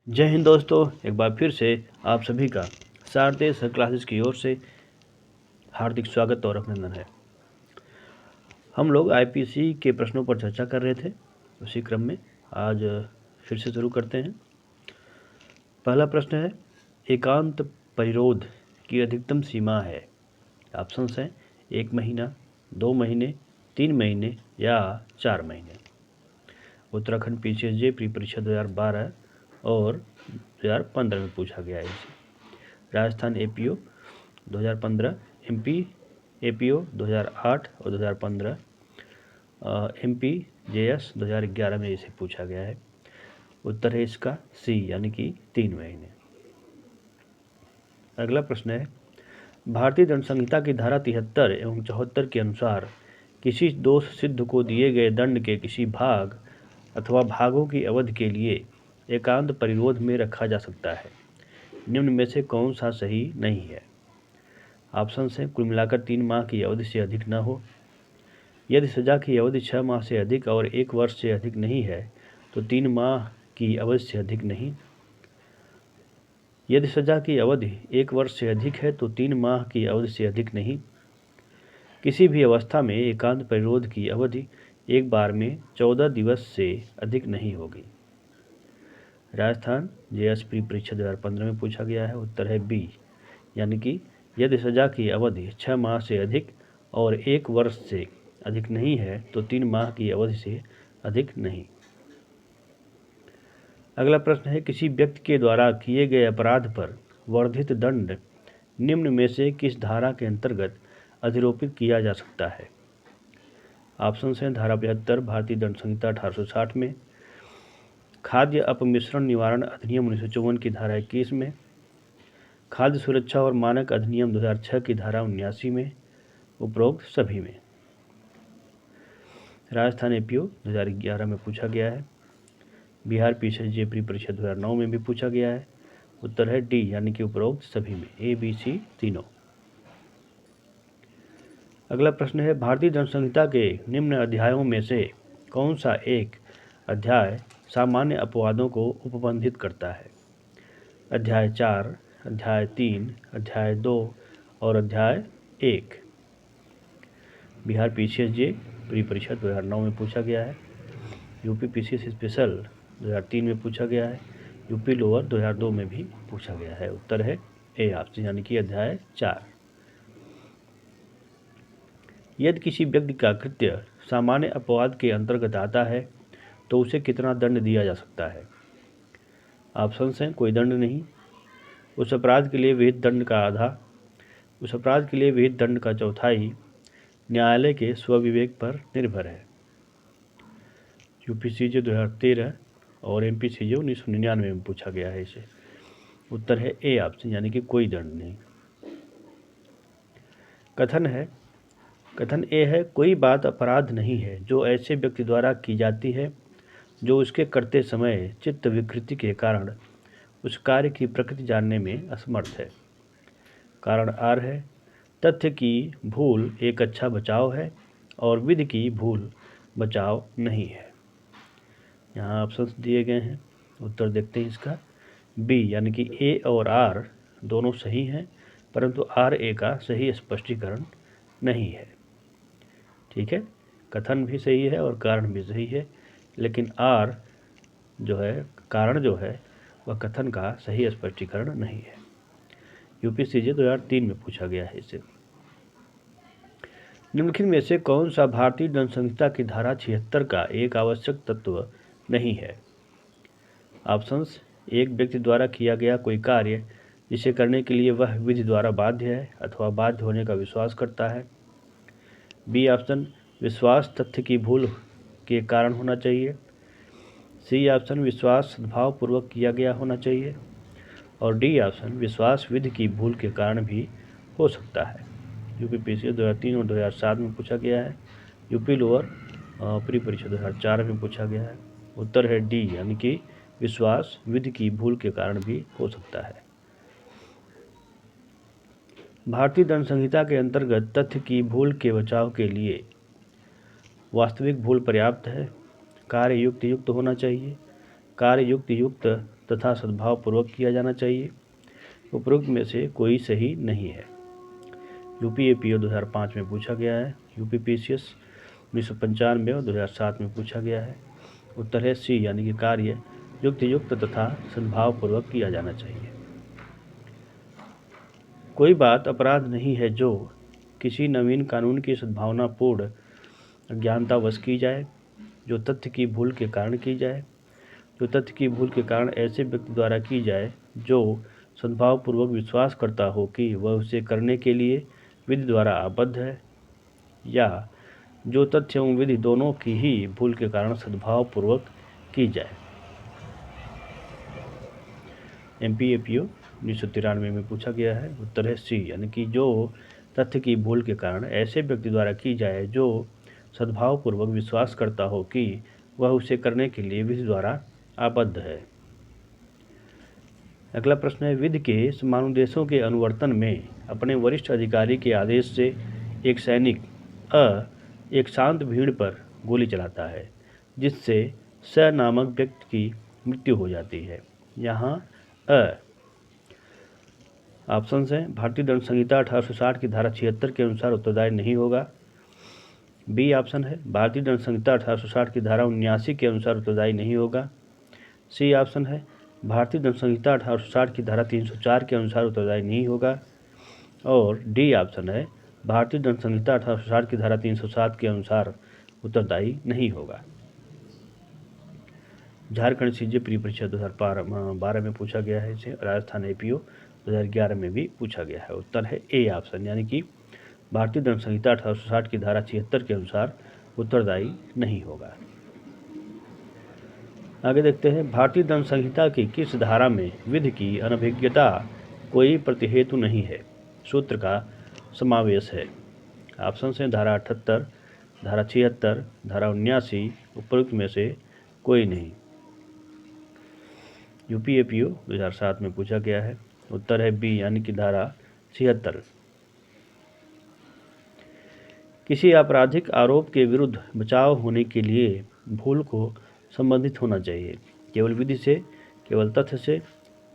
जय हिंद दोस्तों, एक बार फिर से आप सभी का सारथी सर क्लासेस की ओर से हार्दिक स्वागत और अभिनंदन है। हम लोग आईपीसी के प्रश्नों पर चर्चा कर रहे थे। उसी क्रम में आज फिर से शुरू करते हैं। पहला प्रश्न है, एकांत परिरोध की अधिकतम सीमा है। ऑप्शंस हैं 1 महीना, 2 महीने, 3 महीने या 4 महीने। उत्तराखंड पीसीएसजे प्री परीक्षा 2012 और 2015 में पूछा गया है इसे। राजस्थान एपीओ 2015, एमपी एपीओ 2008 और 2015, एमपी जेएस 2011 में इसे पूछा गया है। उत्तर है इसका सी यानी कि 3 महीने। अगला प्रश्न है, भारतीय दंड संहिता की धारा 73 एवं 74 के अनुसार किसी दोष सिद्ध को दिए गए दंड के किसी भाग अथवा भागों की अवधि के लिए एकांत परिरोध में रखा जा सकता है। निम्न में से कौन सा सही नहीं है। ऑप्शन है कुल मिलाकर 3 माह की अवधि से अधिक न हो, यदि सजा की अवधि 6 माह से अधिक और 1 वर्ष से अधिक नहीं है तो 3 माह की अवधि से अधिक नहीं, यदि सजा की अवधि 1 वर्ष से अधिक है तो 3 माह की अवधि से अधिक नहीं, किसी भी अवस्था में एकांत परिरोध की अवधि एक बार में 14 दिवस से अधिक नहीं होगी। राजस्थान जेएस प्री परीक्षा 2015 में पूछा गया है। उत्तर है बी यानी कि यदि सजा की अवधि 6 माह से अधिक और 1 वर्ष से अधिक नहीं है तो 3 माह की अवधि से अधिक नहीं। अगला प्रश्न है, किसी व्यक्ति के द्वारा किए गए अपराध पर वर्धित दंड निम्न में से किस धारा के अंतर्गत अधिरोपित किया जा सकता है। ऑप्शन हैं धारा 75 भारतीय दंड संहिता 1860 में, खाद्य अपमिश्रण निवारण अधिनियम 1954 की धारा 21 में, खाद्य सुरक्षा और मानक अधिनियम 2006 की धारा 79 में, उपरोक्त सभी में। राजस्थान एपीओ 2011 में पूछा गया है। बिहार पीसीएसजे प्री परीक्षा 2009 में भी पूछा गया है। उत्तर है डी यानी कि उपरोक्त सभी में, ए बी सी तीनों। अगला प्रश्न है, भारतीय दंड संहिता के निम्न अध्यायों में से कौन सा एक अध्याय सामान्य अपवादों को उपबंधित करता है। अध्याय 4, अध्याय 3, अध्याय 2 और अध्याय 1। बिहार पीसीएसजे प्री परीक्षा 2009 में पूछा गया है। यूपी पीसीएस स्पेशल 2003 में पूछा गया है। यूपी लोअर 2002 में भी पूछा गया है। उत्तर है ए ऑप्शन यानी कि अध्याय 4। यदि किसी व्यक्ति का कृत्य सामान्य अपवाद के अंतर्गत आता है तो उसे कितना दंड दिया जा सकता है। ऑप्शन हैं कोई दंड नहीं, उस अपराध के लिए विहित दंड का आधा, उस अपराध के लिए विहित दंड का चौथाई, न्यायालय के स्वविवेक पर निर्भर है। यूपीसीजे 2013 और एमपीसीजे 1999 में पूछा गया है इसे। उत्तर है ए ऑप्शन यानी कि कोई दंड नहीं। कथन ए है, कोई बात अपराध नहीं है जो ऐसे व्यक्ति द्वारा की जाती है जो उसके करते समय चित्त विकृति के कारण उस कार्य की प्रकृति जानने में असमर्थ है। कारण आर है, तथ्य की भूल एक अच्छा बचाव है और विधि की भूल बचाव नहीं है। यहाँ ऑप्शंस दिए गए हैं, उत्तर देखते हैं इसका। बी यानी कि ए और आर दोनों सही हैं, परंतु आर ए का सही स्पष्टीकरण नहीं है। ठीक है, कथन भी सही है और कारण भी सही है, लेकिन आर जो है, कारण जो है वह कथन का सही स्पष्टीकरण नहीं है। यूपीसीजे 2003 में पूछा गया है इसे। निम्नलिखित में से कौन सा भारतीय दंड संहिता की धारा 76 का एक आवश्यक तत्व नहीं है। ऑप्शंस, एक व्यक्ति द्वारा किया गया कोई कार्य जिसे करने के लिए वह विधि द्वारा बाध्य है अथवा बाध्य होने का विश्वास करता है। बी ऑप्शन, विश्वास तथ्य की भूल के कारण होना चाहिए। सी ऑप्शन, विश्वास सद्भावपूर्वक किया गया होना चाहिए। और डी ऑप्शन, विश्वास विधि की भूल के कारण भी हो सकता है। यूपी पीसीएस 2003 और 2007 में पूछा गया है। यूपी लोअर प्री परीक्षा 2004 में पूछा गया है। उत्तर है डी यानी कि विश्वास विधि की भूल के कारण भी हो सकता है। भारतीय दंड संहिता के अंतर्गत तथ्य की भूल के बचाव के लिए वास्तविक भूल पर्याप्त है, कार्य युक्त होना चाहिए, कार्य युक्त तथा सद्भावपूर्वक किया जाना चाहिए। उपरोक्त में से कोई सही नहीं है। यूपीएपीओ 2005 में पूछा गया है। यूपीपीसीएस 1995 और 2007 में पूछा गया है। उत्तर है सी, यानी कि कार्य युक्त तथा सद्भावपूर्वक किया जाना चाहिए। कोई बात अपराध नहीं है जो किसी नवीन कानून की सद्भावनापूर्ण अज्ञानतावश की जाए, जो तथ्य की भूल के कारण की जाए, जो तथ्य की भूल के कारण ऐसे व्यक्ति द्वारा की जाए जो सद्भावपूर्वक विश्वास करता हो कि वह उसे करने के लिए विधि द्वारा आबद्ध है, या जो तथ्य एवं विधि दोनों की ही भूल के कारण सद्भावपूर्वक की जाए। एमपीएपीओ 1993 में पूछा गया है। उत्तर है सी, यानी कि जो तथ्य की भूल के कारण ऐसे व्यक्ति द्वारा की जाए जो सद्भावपूर्वक विश्वास करता हो कि वह उसे करने के लिए विधि द्वारा आबद्ध है। अगला प्रश्न है, विधि के समानुदेशों के अनुवर्तन में अपने वरिष्ठ अधिकारी के आदेश से एक सैनिक एक शांत भीड़ पर गोली चलाता है जिससे स नामक व्यक्ति की मृत्यु हो जाती है। यहाँ ऑप्शन हैं, भारतीय दंड संहिता 1860 की धारा 76 के अनुसार उत्तरदायी नहीं होगा। बी ऑप्शन है, भारतीय दंड संहिता 1860 की धारा 79 के अनुसार उत्तरदायी नहीं होगा। सी ऑप्शन है, भारतीय दंड संहिता 1860 की धारा 304 के अनुसार उत्तरदायी नहीं होगा। और डी ऑप्शन है, भारतीय दंड संहिता 1860 की धारा 307 के अनुसार उत्तरदायी नहीं होगा। झारखंड सीजे प्री परीक्षा 2012 में पूछा गया है इसे। राजस्थान एपीओ 2011 में भी पूछा गया है। उत्तर है ए ऑप्शन, यानी कि भारतीय दंड संहिता 1860 की धारा 76 के अनुसार उत्तरदायी नहीं होगा। आगे देखते हैं, भारतीय दंड संहिता की किस धारा में विधि की अनभिज्ञता कोई प्रतिहेतु नहीं है, सूत्र का समावेश है। ऑप्शन हैं, धारा 78, धारा 76, धारा 79, उपरोक्त में से कोई नहीं। यूपीएपीओ 2007 में पूछा गया है। उत्तर है बी, यानी कि धारा 76। किसी आपराधिक आरोप के विरुद्ध बचाव होने के लिए भूल को संबंधित होना चाहिए, केवल विधि से, केवल तथ्य से,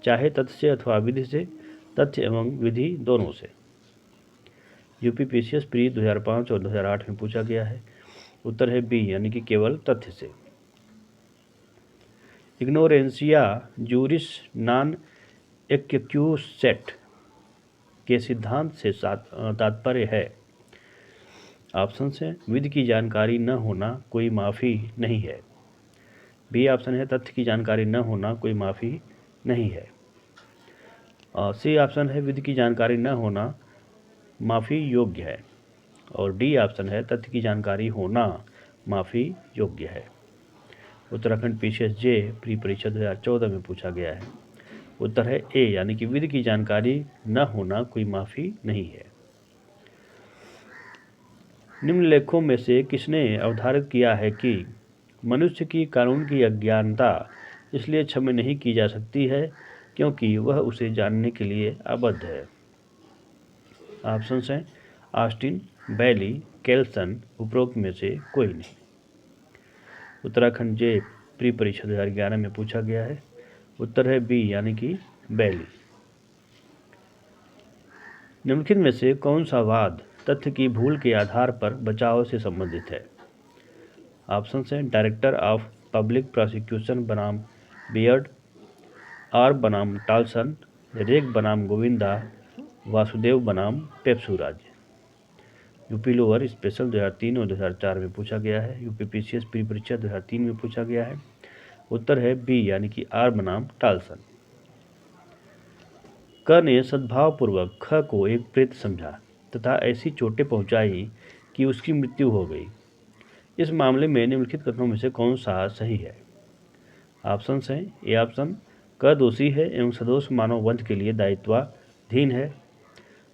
चाहे तथ्य से अथवा विधि से, तथ्य एवं विधि दोनों से। यूपीपीसीएस प्री 2005 और 2008 में पूछा गया है। उत्तर है बी, यानी कि केवल तथ्य से। इग्नोरेंसिया जूरिस नॉन एक्यूसेट के सिद्धांत से तात्पर्य है। ऑप्शन है, विधि की जानकारी न होना कोई माफ़ी नहीं है। बी ऑप्शन है, तथ्य की जानकारी न होना कोई माफ़ी नहीं है। और सी ऑप्शन है, विधि की जानकारी न होना माफ़ी योग्य है। और डी ऑप्शन है, तथ्य की जानकारी होना माफ़ी योग्य है। उत्तराखंड पीसीएस जे प्री परीक्षा 2014 में पूछा गया है। उत्तर है ए, यानी कि विधि की जानकारी न होना कोई माफ़ी नहीं है। निम्नलेखों में से किसने अवधारित किया है कि मनुष्य की कानून की अज्ञानता इसलिए क्षम्य नहीं की जा सकती है क्योंकि वह उसे जानने के लिए आबद्ध है। ऑप्शन हैं, ऑस्टिन, बैली, केल्सन, उपरोक्त में से कोई नहीं। उत्तराखंड जे प्री परीक्षा 2011 में पूछा गया है। उत्तर है बी, यानी कि बैली। निम्नलिखित में से कौन सा वाद तथ्य की भूल के आधार पर बचाव से संबंधित है। ऑप्शन हैं, डायरेक्टर ऑफ पब्लिक प्रोसिक्यूशन बनाम बियर्ड, आर बनाम टाल्सन, रेग बनाम गोविंदा, वासुदेव बनाम पेप्सुराज। यूपी लोअर स्पेशल 2003 और 2004 में पूछा गया है। यूपीपीसीएस प्री परीक्षा 2003 में पूछा गया है। उत्तर है बी, यानी कि आर बनाम टाल्सन। क ने सद्भावपूर्वक ख को एक प्रेत समझा तथा ऐसी चोटें पहुंचाई कि उसकी मृत्यु हो गई। इस मामले में निम्नलिखित कथनों में से कौन सा सही है। ऑप्शन हैं, ए ऑप्शन, क दोषी है एवं सदोष मानव वध के लिए दायित्वाधीन है।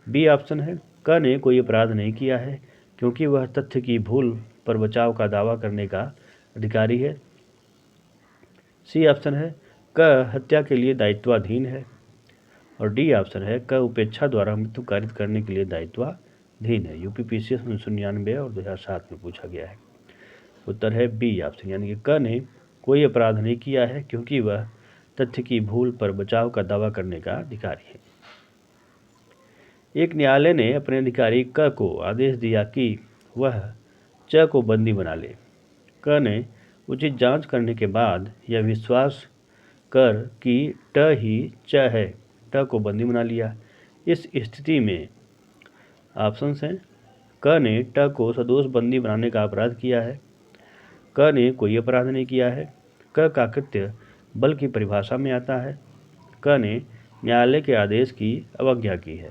बी ऑप्शन है, क ने कोई अपराध नहीं किया है क्योंकि वह तथ्य की भूल पर बचाव का दावा करने का अधिकारी है। सी ऑप्शन है, क हत्या के लिए दायित्वाधीन है। और डी ऑप्शन है, क उपेक्षा द्वारा मृत्यु कारित करने के लिए दायित्वाधीन है। यूपीपीसीएस 1999 और 2007 में पूछा गया है। उत्तर है बी ऑप्शन, यानी कि क ने कोई अपराध नहीं किया है क्योंकि वह तथ्य की भूल पर बचाव का दावा करने का अधिकारी है। एक न्यायालय ने अपने अधिकारी क को आदेश दिया कि वह च को बंदी बना ले। क ने उचित जांच करने के बाद यह विश्वास कर कि ट ही च है, ट को बंदी बना लिया। इस स्थिति में ऑप्शंस हैं, क ने ट को सदोष बंदी बनाने का अपराध किया है, क ने कोई अपराध नहीं किया है, क का कृत्य बल की परिभाषा में आता है, क ने न्यायालय के आदेश की अवज्ञा की है।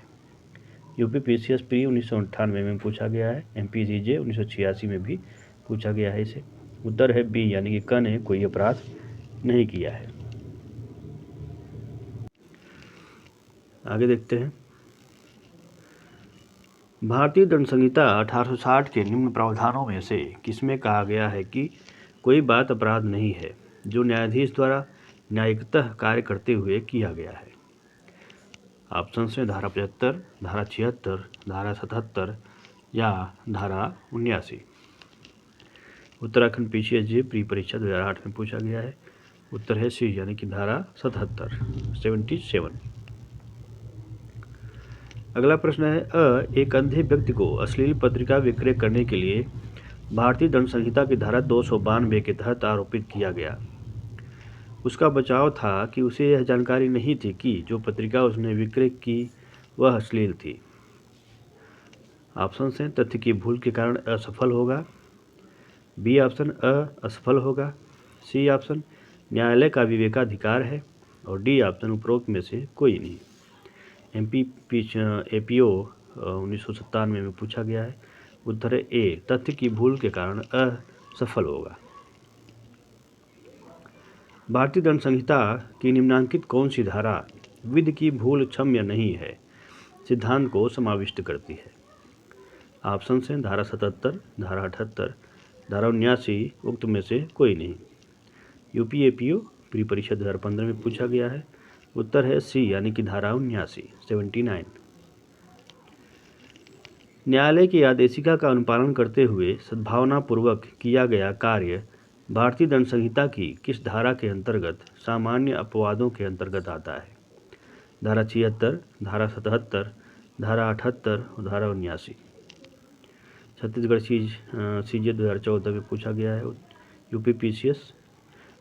यूपी पीसीएस प्री 1998 में पूछा गया है, एमपीसीजे 1986 में भी पूछा गया है इसे। उत्तर है बी, यानी कि क ने कोई अपराध नहीं किया है। आगे देखते हैं। भारतीय दंड संहिता 1860 के निम्न प्रावधानों में से किसमें कहा गया है कि कोई बात अपराध नहीं है जो न्यायाधीश द्वारा न्यायिकतः कार्य करते हुए किया गया है। ऑप्शन में धारा 75, धारा 76, धारा 77 या धारा 79। उत्तराखंड पीसीएसजे प्री परीक्षा 2008 में पूछा गया है। उत्तर है सी, यानी कि धारा 77। अगला प्रश्न है, एक अंधे व्यक्ति को अश्लील पत्रिका विक्रय करने के लिए भारतीय दंड संहिता की धारा 292 के तहत आरोपित किया गया। उसका बचाव था कि उसे यह जानकारी नहीं थी कि जो पत्रिका उसने विक्रय की वह अश्लील थी। ऑप्शन हैं, तथ्य की भूल के कारण असफल होगा, बी ऑप्शन असफल होगा, सी ऑप्शन न्यायालय का विवेकाधिकार है, और डी ऑप्शन उपरोक्त में से कोई नहीं। एपीओ 1997 में पूछा गया है। उत्तर है ए, तथ्य की भूल के कारण असफल होगा। भारतीय दंड संहिता की निम्नांकित कौन सी धारा विधि की भूल क्षम्य नहीं है सिद्धांत को समाविष्ट करती है? ऑप्शन हैं, धारा 77, धारा 78, धारा 79, उक्त में से कोई नहीं। यूपी एपीओ प्री परीक्षा 2015 में पूछा गया है। उत्तर है सी, यानी कि धारा 79। न्यायालय की आदेशिका का अनुपालन करते हुए सद्भावनापूर्वक किया गया कार्य भारतीय दंड संहिता की किस धारा के अंतर्गत सामान्य अपवादों के अंतर्गत आता है? धारा 76, धारा 77, धारा 78 और धारा 79। छत्तीसगढ़ सीजे 2014 में पूछा गया है। यूपी पीसीएस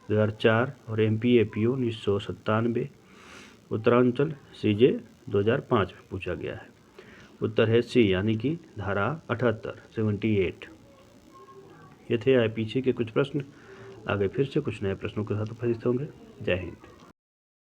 2004 और एमपी एपीओ 1997। उत्तरांचल सीजे 2005 में पूछा गया है। उत्तर है सी, यानी कि धारा 78। ये थे आईपीसी के कुछ प्रश्न। आगे फिर से कुछ नए प्रश्नों के साथ उपस्थित होंगे। जय हिंद।